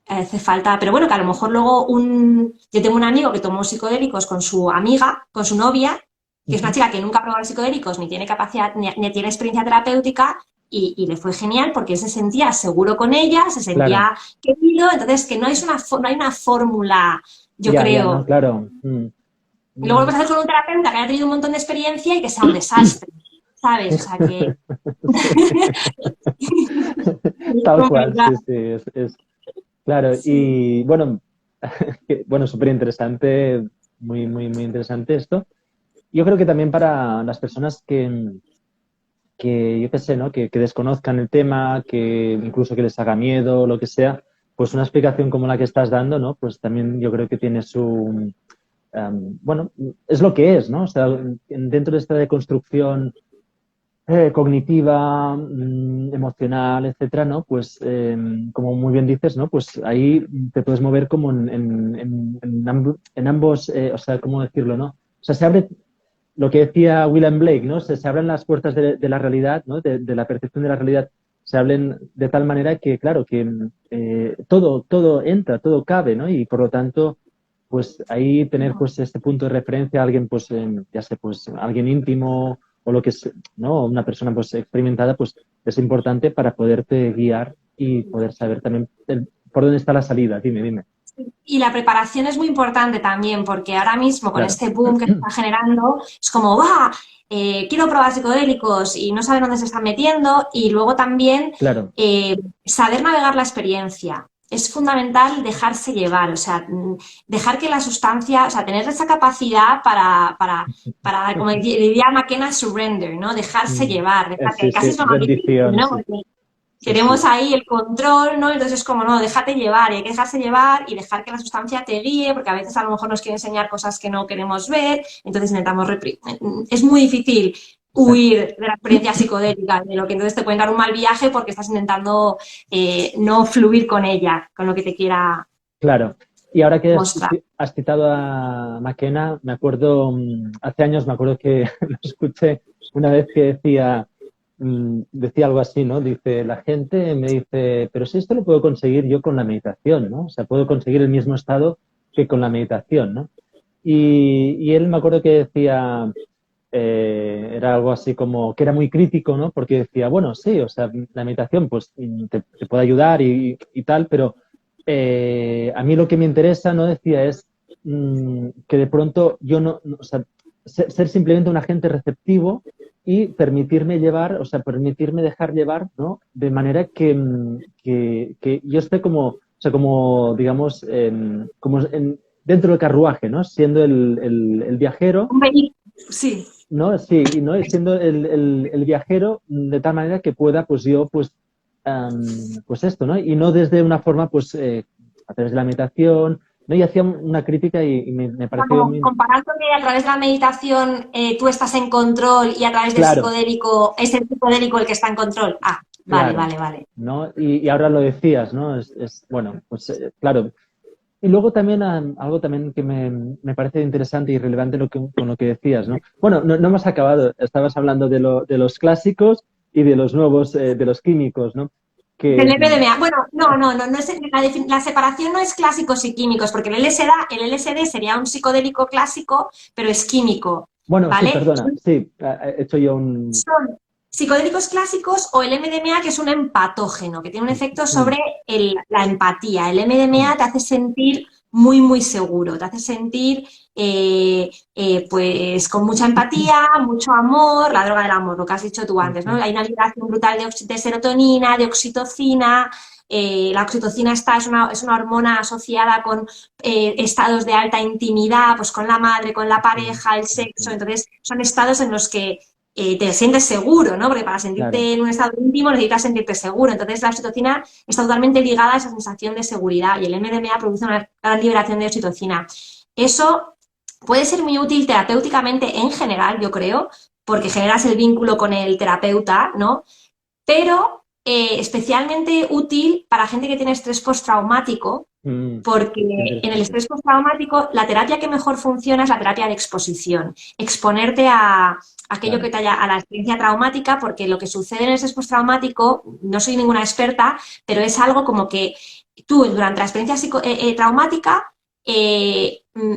hace falta, pero bueno, que a lo mejor luego yo tengo un amigo que tomó psicodélicos con su amiga, con su novia, que es una Ujú. chica que nunca ha probado psicodélicos, ni tiene capacidad, ni tiene experiencia terapéutica, y le fue genial porque él se sentía seguro con ella, se Claro. sentía querido, entonces que no hay una fórmula, yo Ya, ya, no, creo. claro. Y luego lo Mm. puedes hacer con un terapeuta que haya tenido un montón de experiencia y que sea un desastre, ¿sabes? O sea que Sí. es Tal cual, sí, complicado. sí, claro. Sí. Y bueno, bueno, súper interesante, muy, muy, muy interesante esto. Yo creo que también para las personas que yo qué sé, ¿no? Que desconozcan el tema, que incluso que les haga miedo o lo que sea, pues una explicación como la que estás dando, ¿no? Pues también yo creo que tiene su, bueno, es lo que es, ¿no? O sea, dentro de esta deconstrucción cognitiva, emocional, etcétera, ¿no? Pues, como muy bien dices, ¿no? Pues ahí te puedes mover como en ambos, o sea, ¿cómo decirlo, no? O sea, se abre lo que decía William Blake, ¿no? Se abren las puertas de la realidad, ¿no? De la percepción de la realidad, se abren de tal manera que, claro, que todo entra, todo cabe, ¿no? Y por lo tanto, pues ahí tener pues este punto de referencia a alguien, pues, ya sé, pues alguien íntimo o lo que es, ¿no? Una persona pues experimentada, pues es importante para poderte guiar y poder saber también por dónde está la salida. Dime, dime. Y la preparación es muy importante también, porque ahora mismo con Claro, este boom que se está generando, es como, ¡va! Quiero probar psicodélicos y no saben dónde se están metiendo. Y luego también claro. saber navegar la experiencia. Es fundamental dejarse llevar, o sea, dejar que la sustancia, o sea, tener esa capacidad para como diría McKenna, surrender, ¿no? Dejarse Mm. llevar, dejar Sí, que casi sí, es lo más difícil, rendición, ¿no? sí, Porque sí, queremos sí. ahí el control, ¿no? Entonces es como, no, déjate llevar, y hay que dejarse llevar y dejar que la sustancia te guíe, porque a veces a lo mejor nos quiere enseñar cosas que no queremos ver, entonces intentamos reprimir. Es muy difícil Exacto. huir de la experiencia psicodélica, de lo que entonces te pueden dar un mal viaje porque estás intentando no fluir con ella, con lo que te quiera. Claro. Y ahora que mostrar. has citado a McKenna, me acuerdo, hace años me acuerdo que lo escuché una vez que decía algo así, ¿no? Dice, la gente me dice, pero si esto lo puedo conseguir yo con la meditación, ¿no? O sea, puedo conseguir el mismo estado que con la meditación, ¿no? Y él me acuerdo que decía, era algo así como que era muy crítico, ¿no? Porque decía, bueno, sí, o sea, la meditación pues te puede ayudar y tal, pero a mí lo que me interesa, no decía, es que de pronto yo o sea, ser simplemente un agente receptivo y permitirme llevar, o sea, permitirme dejar llevar, ¿no? De manera que yo esté como, o sea, como, digamos, dentro del carruaje, ¿no? Siendo el viajero, Sí. ¿no? Sí, y no siendo el viajero de tal manera que pueda, pues yo, pues esto, ¿no? Y no desde una forma, pues, a través de la meditación, ¿no? Y hacía una crítica y me pareció Como muy... comparando que a través de la meditación tú estás en control y a través del Claro, psicodélico es el psicodélico el que está en control. Ah, vale, claro, vale, vale. ¿no? Y ahora lo decías, ¿no? Bueno, pues claro. Y luego también algo también que me parece interesante y relevante con lo que decías, ¿no? Bueno, no hemos acabado. Estabas hablando de los clásicos y de los nuevos, de los químicos, ¿no? Del Que, MDMA. Bueno, no es, la separación no es clásicos y químicos, porque el LSD sería un psicodélico clásico, pero es químico, bueno, sí, ¿vale? perdona, sí, he hecho yo un... Son psicodélicos clásicos o el MDMA, que es un empatógeno, que tiene un efecto Mm, sobre la empatía. El mm, MDMA te hace sentir muy, muy seguro, te hace sentir pues con mucha empatía, mucho amor, la droga del amor, lo que has dicho tú antes, ¿no? mm, Hay una liberación brutal de serotonina, de oxitocina. La oxitocina es una hormona asociada con estados de alta intimidad, pues con la madre, con la mm, pareja, el mm, sexo. Entonces, son estados en los que te sientes seguro, ¿no? Porque para claro. sentirte en un estado íntimo necesitas sentirte seguro. Entonces, la oxitocina está totalmente ligada a esa sensación de seguridad y el MDMA produce una gran liberación de oxitocina. Eso puede ser muy útil terapéuticamente en general, yo creo, porque generas el vínculo con el terapeuta, ¿no? Pero especialmente útil para gente que tiene estrés postraumático, Mm, porque qué en el interesante. estrés postraumático la terapia que mejor funciona es la terapia de exposición, exponerte a aquello que Claro. te haya, a la experiencia traumática, porque lo que sucede en el estrés postraumático, no soy ninguna experta, pero es algo como que tú durante la experiencia traumática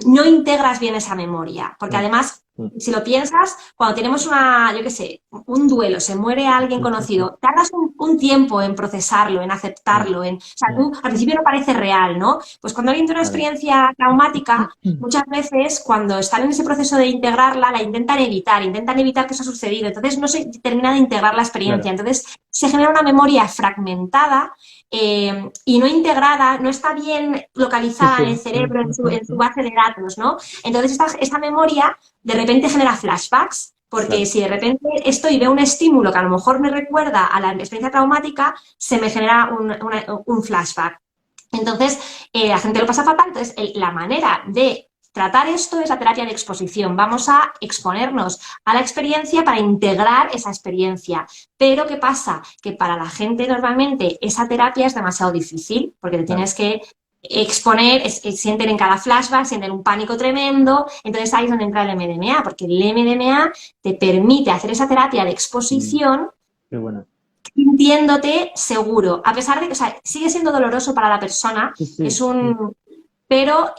no integras bien esa memoria, porque Mm, además mm, si lo piensas, cuando tenemos yo qué sé, un duelo, se muere alguien mm, mm, conocido, tardas un tiempo en procesarlo, en mm, aceptarlo, o sea, mm, tú al principio no parece real, ¿no? Pues cuando alguien tiene una claro. experiencia traumática, Mm, muchas veces cuando están en ese proceso de integrarla, la intentan evitar que eso ha sucedido, entonces no se termina de integrar la experiencia, claro, entonces se genera una memoria fragmentada y no integrada, no está bien sí, localizada sí. en el cerebro, en su Mm. base de datos, ¿no? Entonces esta memoria de repente genera flashbacks, porque Claro. si de repente estoy y veo un estímulo que a lo mejor me recuerda a la experiencia traumática, se me genera un flashback. Entonces, la gente lo pasa fatal. Entonces, la manera de tratar esto es la terapia de exposición. Vamos a exponernos a la experiencia para integrar esa experiencia. Pero, ¿qué pasa? Que para la gente normalmente esa terapia es demasiado difícil porque te Claro. tienes que exponer, sienten en cada flashback, sienten un pánico tremendo, entonces ahí es donde entra el MDMA, porque el MDMA te permite hacer esa terapia de Mm, exposición qué bueno. sintiéndote seguro, a pesar de que, o sea, sigue siendo doloroso para la persona, Sí, sí. pero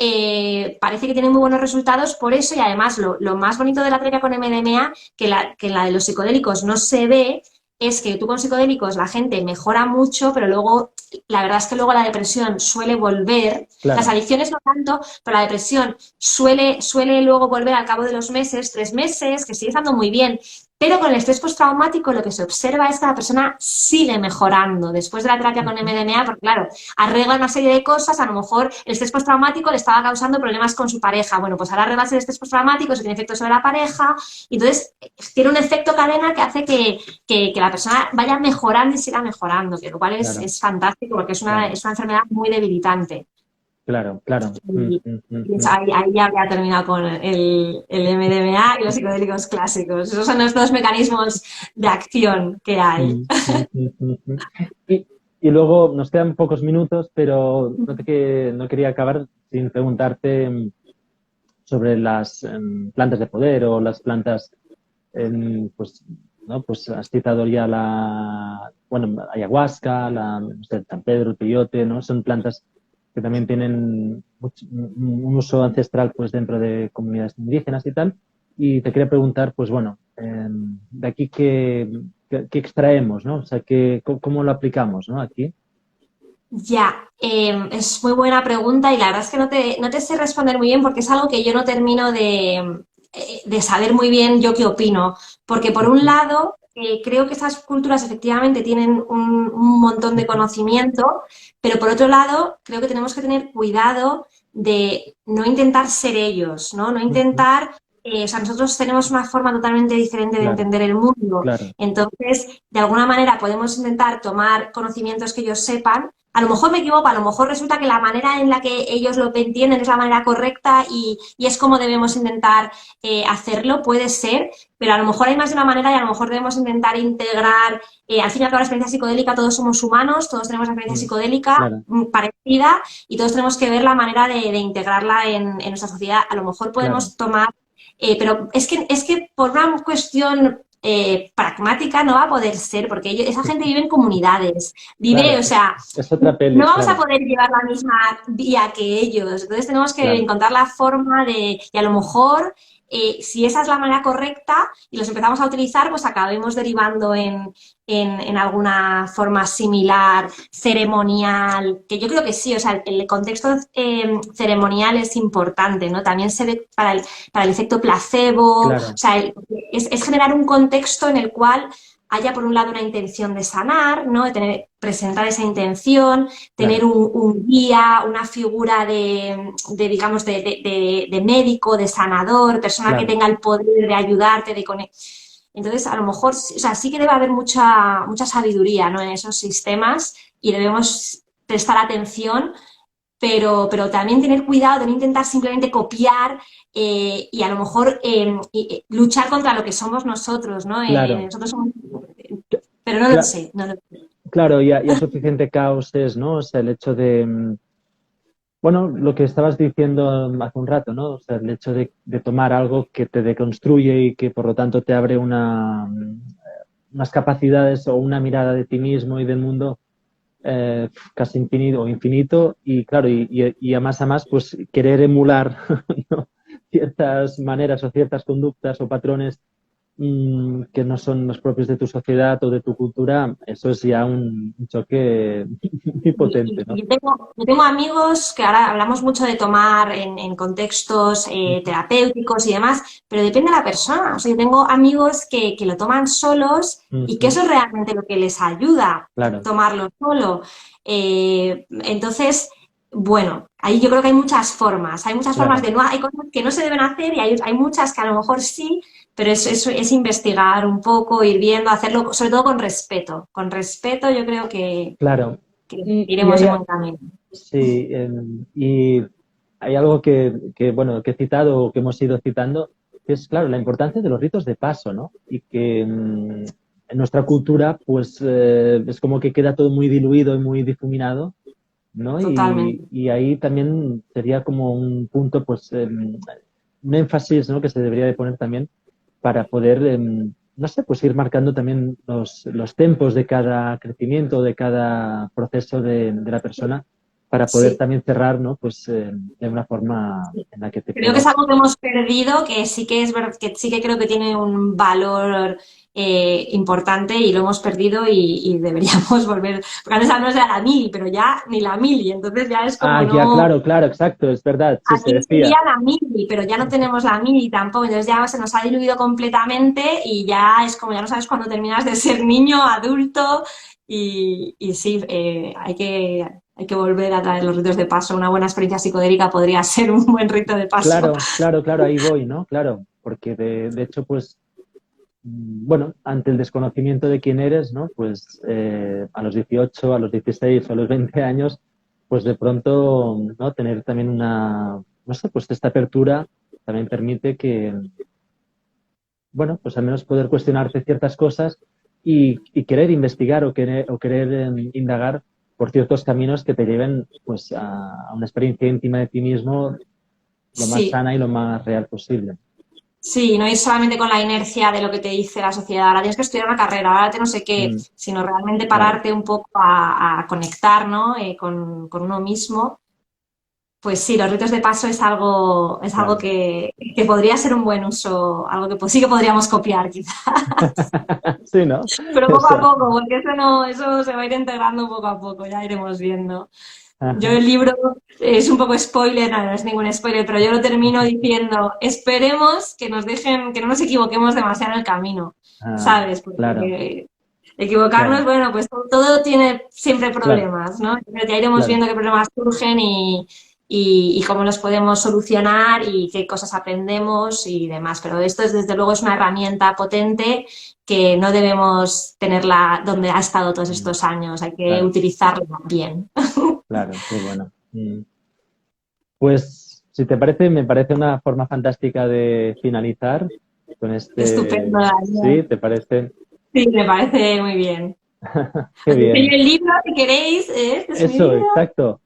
parece que tiene muy buenos resultados por eso y además lo más bonito de la terapia con MDMA, que la de los psicodélicos no se ve, es que tú con psicodélicos la gente mejora mucho, pero luego, la verdad es que luego la depresión suele volver, las Claro. adicciones no tanto, pero la depresión suele luego volver al cabo de los meses, 3 meses, que sigue estando muy bien. Pero con el estrés postraumático lo que se observa es que la persona sigue mejorando después de la terapia con Ujú. MDMA, porque claro, arregla una serie de cosas, a lo mejor el estrés postraumático le estaba causando problemas con su pareja. Bueno, pues ahora arreglas el estrés postraumático, eso tiene efecto sobre la pareja, y entonces tiene un efecto cadena que hace que la persona vaya mejorando y siga mejorando, que lo cual Claro, es fantástico porque claro, es una enfermedad muy debilitante. claro, claro. Y, ahí ya había terminado con el MDMA y los psicodélicos clásicos. Esos son los dos mecanismos de acción que hay. Mm, mm, mm, mm, Y, y luego nos quedan pocos minutos, pero no quería acabar sin preguntarte sobre las plantas de poder o las plantas, pues, ¿no? Pues has citado ya bueno, ayahuasca, no sé, San Pedro, el peyote, ¿no? Son plantas que también tienen un uso ancestral, pues, dentro de comunidades indígenas y tal. Y te quería preguntar, pues, bueno, de aquí qué extraemos, ¿no? O sea, ¿cómo lo aplicamos, ¿no? Aquí. Ya, es muy buena pregunta y la verdad es que no te sé responder muy bien porque es algo que yo no termino de saber muy bien yo qué opino. Porque por un Ujú, lado, creo que estas culturas efectivamente tienen un montón de ujú, conocimiento, pero por otro lado, creo que tenemos que tener cuidado de no intentar ser ellos, ¿no? No ujú. intentar, o sea, nosotros tenemos una forma totalmente diferente de Claro, entender el mundo. claro, Entonces, de alguna manera podemos intentar tomar conocimientos que ellos sepan. A lo mejor me equivoco, a lo mejor resulta que la manera en la que ellos lo entienden es la manera correcta y es como debemos intentar hacerlo, puede ser, pero a lo mejor hay más de una manera y a lo mejor debemos intentar integrar, al fin y al cabo la experiencia psicodélica, todos somos humanos, todos tenemos la experiencia psicodélica claro, parecida y todos tenemos que ver la manera de integrarla en nuestra sociedad. A lo mejor claro, podemos tomar, pero es que por una cuestión pragmática no va a poder ser, porque esa gente vive en comunidades, vive, claro. o sea, Es otra peli, no vamos a claro, poder llevar la misma vía que ellos. Entonces tenemos que claro, encontrar la forma y a lo mejor, si esa es la manera correcta y los empezamos a utilizar, pues acabemos derivando en alguna forma similar, ceremonial, que yo creo que sí, o sea, el contexto ceremonial es importante, ¿no? También se ve para el efecto placebo, o claro, sea, es generar un contexto en el cual haya por un lado una intención de sanar, ¿no? Presentar esa intención, tener claro, un guía, una figura digamos, de médico, de sanador, persona que claro. tenga el poder de ayudarte, de conectar. Entonces, a lo mejor, o sea, sí que debe haber mucha sabiduría, ¿no? En esos sistemas y debemos prestar atención, pero también tener cuidado de no intentar simplemente copiar y a lo mejor luchar contra lo que somos nosotros, ¿no? Claro, Nosotros somos... Pero no lo cla- sé, no lo sé. claro, ya suficiente caos es, ¿no? O sea, el hecho de, bueno, lo que estabas diciendo hace un rato, ¿no? O sea, el hecho de tomar algo que te deconstruye y que por lo tanto te abre unas capacidades o una mirada de ti mismo y del mundo casi infinito o infinito y claro, y a más, pues querer emular ¿no? ciertas maneras o ciertas conductas o patrones que no son los propios de tu sociedad o de tu cultura, eso es ya un choque muy potente, ¿no? Yo tengo amigos que ahora hablamos mucho de tomar en contextos Ujú, terapéuticos y demás, pero depende de la persona. O sea, yo tengo amigos que lo toman solos y que ujú, eso es realmente lo que les ayuda, claro, tomarlo solo. Entonces, bueno, ahí yo creo que hay muchas formas. Hay muchas formas claro. de no, hay cosas que no se deben hacer y hay muchas que a lo mejor sí, pero es investigar un poco, ir viendo, hacerlo sobre todo con respeto. Con respeto yo creo Claro. que Y iremos en buen camino. sí, y hay algo bueno, que he citado o que hemos ido citando, que es, claro, la importancia de los ritos de paso, ¿no? Y que en nuestra cultura, pues, es como que queda todo muy diluido y muy difuminado, ¿no? Totalmente. Y ahí también sería como un punto, pues, un énfasis, ¿no? Que se debería de poner también para poder, no sé, pues ir marcando también los tempos de cada crecimiento, de cada proceso de la persona, para poder Sí. también cerrar, ¿no? Pues de una forma en la que te Creo que es puedas. algo que hemos perdido, que sí que es verdad, que sí que creo que tiene un valor importante y lo hemos perdido y deberíamos volver. Porque antes no era la mili, pero ya ni la mili, entonces ya es como Ah, ya, no. claro, claro, exacto, es verdad, sí, se Aquí sería decía. la mili, pero ya no tenemos la mili tampoco, entonces ya se nos ha diluido completamente y ya es como ya no sabes cuándo terminas de ser niño, adulto y sí, hay que volver a traer los ritos de paso. Una buena experiencia psicodélica podría ser un buen rito de paso. Claro, claro, claro, ahí voy, ¿no? Claro, porque de hecho, pues, bueno, ante el desconocimiento de quién eres, ¿no? Pues a los 18, a los 16 o a los 20 años, pues de pronto, ¿no? Tener también no sé, pues esta apertura también permite que, bueno, pues al menos poder cuestionarte ciertas cosas y querer investigar o querer indagar por ciertos caminos que te lleven pues a una experiencia íntima de ti mismo lo más Sí. sana y lo más real posible. Sí, no ir solamente con la inercia de lo que te dice la sociedad, ahora tienes que estudiar una carrera, ahora te no sé qué, Mm, sino realmente claro, pararte un poco a conectar, ¿no? Con uno mismo. Pues sí, los ritos de paso es algo claro. que podría ser un buen uso, algo que sí que podríamos copiar quizá, Sí, ¿no? pero O poco a sea, poco, porque eso no, eso se va a ir integrando poco a poco, ya iremos viendo. Yo ajá, el libro es un poco spoiler, no, no es ningún spoiler, pero yo lo termino diciendo, esperemos que nos dejen, que no nos equivoquemos demasiado en el camino, ah, ¿sabes? claro, Porque equivocarnos, claro, bueno, pues todo tiene siempre claro, problemas, ¿no? Entonces ya iremos claro. viendo qué problemas surgen y cómo los podemos solucionar y qué cosas aprendemos y demás. Pero esto es, desde luego es una herramienta potente que no debemos tenerla donde ha estado todos Mm, estos años, hay que claro, utilizarla bien. claro, qué bueno. Pues, si te parece, me parece una forma fantástica de finalizar con Estupendo, ¿sí? Daniel. ¿Te parece? Sí, me parece muy bien. Qué Os enseño bien. el libro si queréis, este es mi Eso, libro. exacto.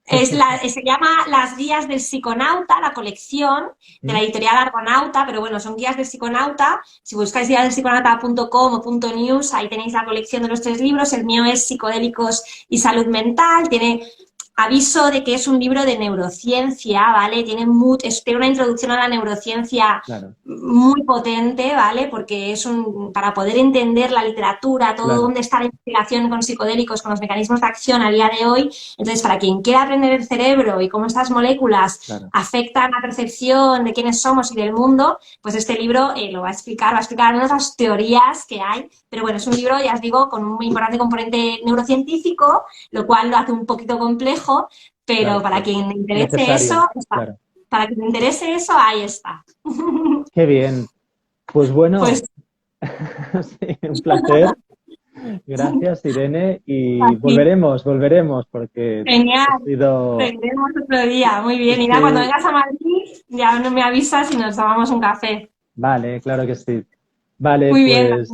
Se llama Las guías del psiconauta, la colección de la Mm, editorial Argonauta, pero bueno, son guías del psiconauta. Si buscáis guiasdelpsiconauta.com o .news, ahí tenéis la colección de los 3 libros. El mío es Psicodélicos y Salud Mental. Tiene aviso de que es un libro de neurociencia, ¿vale? Tiene una introducción a la neurociencia claro, muy potente, ¿vale? Porque para poder entender la literatura, todo claro, dónde está la investigación con psicodélicos, con los mecanismos de acción a día de hoy. Entonces, para quien quiera aprender el cerebro y cómo estas moléculas claro. afectan la percepción de quiénes somos y del mundo, pues este libro lo va a explicar al menos las teorías que hay. Pero bueno, es un libro, ya os digo, con un importante componente neurocientífico, lo cual lo hace un poquito complejo, pero Claro, para pero quien le interese necesario, eso, está. claro. Para quien le interese eso, ahí está. Qué bien. Pues Pues bueno, sí, un placer. Gracias, Irene. Y así, volveremos, porque genial. ha sido, Seguiremos otro día. Muy bien. es Y nada, cuando que, vengas a Madrid, ya no me avisas y nos tomamos un café. vale, claro que sí. Vale, Muy bien. pues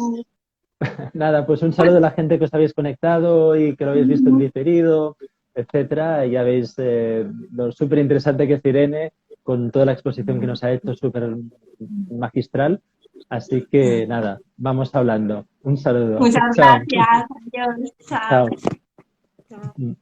nada, pues un saludo a la gente que os habéis conectado y que lo habéis visto en diferido, etcétera. Y ya veis lo súper interesante que es Irene con toda la exposición que nos ha hecho, súper magistral. Así que nada, vamos hablando. Un saludo. Muchas Chao. gracias. Adiós. Chao. Chao. Chao.